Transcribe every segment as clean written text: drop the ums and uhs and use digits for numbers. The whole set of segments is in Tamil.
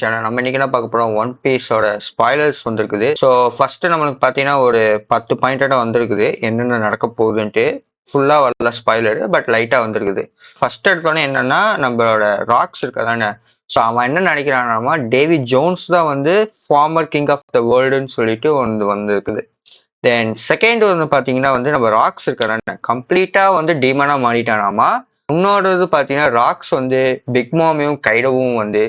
சேனல் நம்ம இன்னைக்கு என்ன பார்க்க போறோம், ஒன் பீஸோட ஸ்பாய்லர்ஸ் வந்திருக்குது. ஸோ ஃபர்ஸ்ட் நம்மளுக்கு பார்த்தீங்கன்னா ஒரு 10 பாயிண்டோட வந்திருக்குது என்னென்ன நடக்க போகுதுன்ட்டு. ஃபுல்லா வரல ஸ்பாய்லர், பட் லைட்டா வந்திருக்குது. ஃபர்ஸ்ட் எடுத்தோன்னே என்னன்னா நம்மளோட ராக்ஸ் இருக்கதானே. ஸோ அவன் என்ன நினைக்கிறான்னா டேவிட் ஜோன்ஸ் தான் வந்து ஃபார்மர் கிங் ஆஃப் த வேர்ல்டுன்னு சொல்லிட்டு ஒன்று வந்திருக்குது. தென் செகண்ட் வந்து பார்த்தீங்கன்னா வந்து நம்ம ராக்ஸ் இருக்கதானே கம்ப்ளீட்டா வந்து டீமனா மாறிட்டானாமா. இன்னொரு பார்த்தீங்கன்னா ராக்ஸ் வந்து பிக் மாமையும் கைடவும் வந்து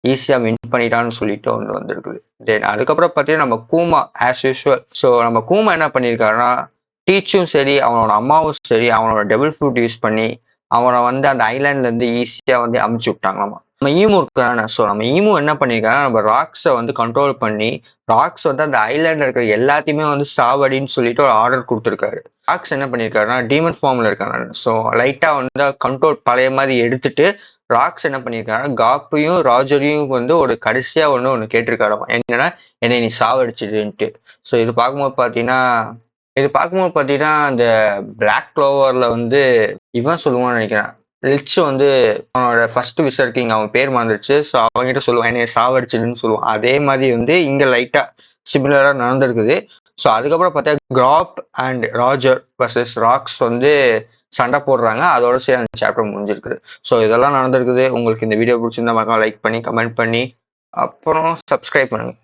ஈஸியாக வின் பண்ணிட்டான்னு சொல்லிட்டு ஒன்று வந்திருக்குது. தென் அதுக்கப்புறம் பார்த்தீங்கன்னா நம்ம கூமா ஆஸ் யூஸ்வல். ஸோ நம்ம கூமா என்ன பண்ணியிருக்காருன்னா டீச்சும் சரி அவனோட அம்மாவும் சரி அவனோட டெபிள் ஃப்ரூட் யூஸ் பண்ணி அவனை வந்து அந்த ஐலாண்ட்லேருந்து ஈஸியாக வந்து அமுச்சு விட்டாங்களாமா. நம்ம ஈமு இருக்கான. ஸோ நம்ம ஈமு என்ன பண்ணியிருக்காங்க, நம்ம ராக்ஸை வந்து கண்ட்ரோல் பண்ணி ராக்ஸ் வந்து அந்த ஐலாண்டில் இருக்கிற எல்லாத்தையுமே வந்து சாவடின்னு சொல்லிட்டு ஒரு ஆர்டர் கொடுத்துருக்காரு. ராக்ஸ் என்ன பண்ணியிருக்காருன்னா டீமன் ஃபார்மில் இருக்காங்க. ஸோ லைட்டாக வந்து கண்ட்ரோல் பழைய மாதிரி எடுத்துட்டு ராக்ஸ் என்ன பண்ணியிருக்காருன்னா காப்பையும் ராஜரையும் வந்து ஒரு கடைசியாக ஒன்று கேட்டிருக்காராமா. என்னன்னா என்னை நீ சாவடிச்சிடுன்ட்டு. ஸோ இது பார்க்கும்போது பார்த்தீங்கன்னா அந்த பிளாக் க்ளோவரில் வந்து இவன் சொல்லுவான்னு நினைக்கிறேன். ரிச் வந்து அவனோட ஃபர்ஸ்ட் விசர் கிங் அவன் பேர் மறந்துருச்சு. ஸோ அவங்ககிட்ட சொல்லுவான் என்னைய சாவடிச்சிடுன்னு சொல்லுவான். அதே மாதிரி வந்து இங்கே லைட்டாக சிமிலராக நடந்திருக்குது. ஸோ அதுக்கப்புறம் பார்த்தா graph and Rajat versus rocks வந்து சண்டை போடுறாங்க. அதோட சரி அந்த சாப்டர் முடிஞ்சிருக்குது. ஸோ இதெல்லாம் நடந்திருக்குது. உங்களுக்கு இந்த வீடியோ பிடிச்சிருந்தா மறக்காம லைக் பண்ணி கமெண்ட் பண்ணி அப்புறம் சப்ஸ்கிரைப் பண்ணுங்க.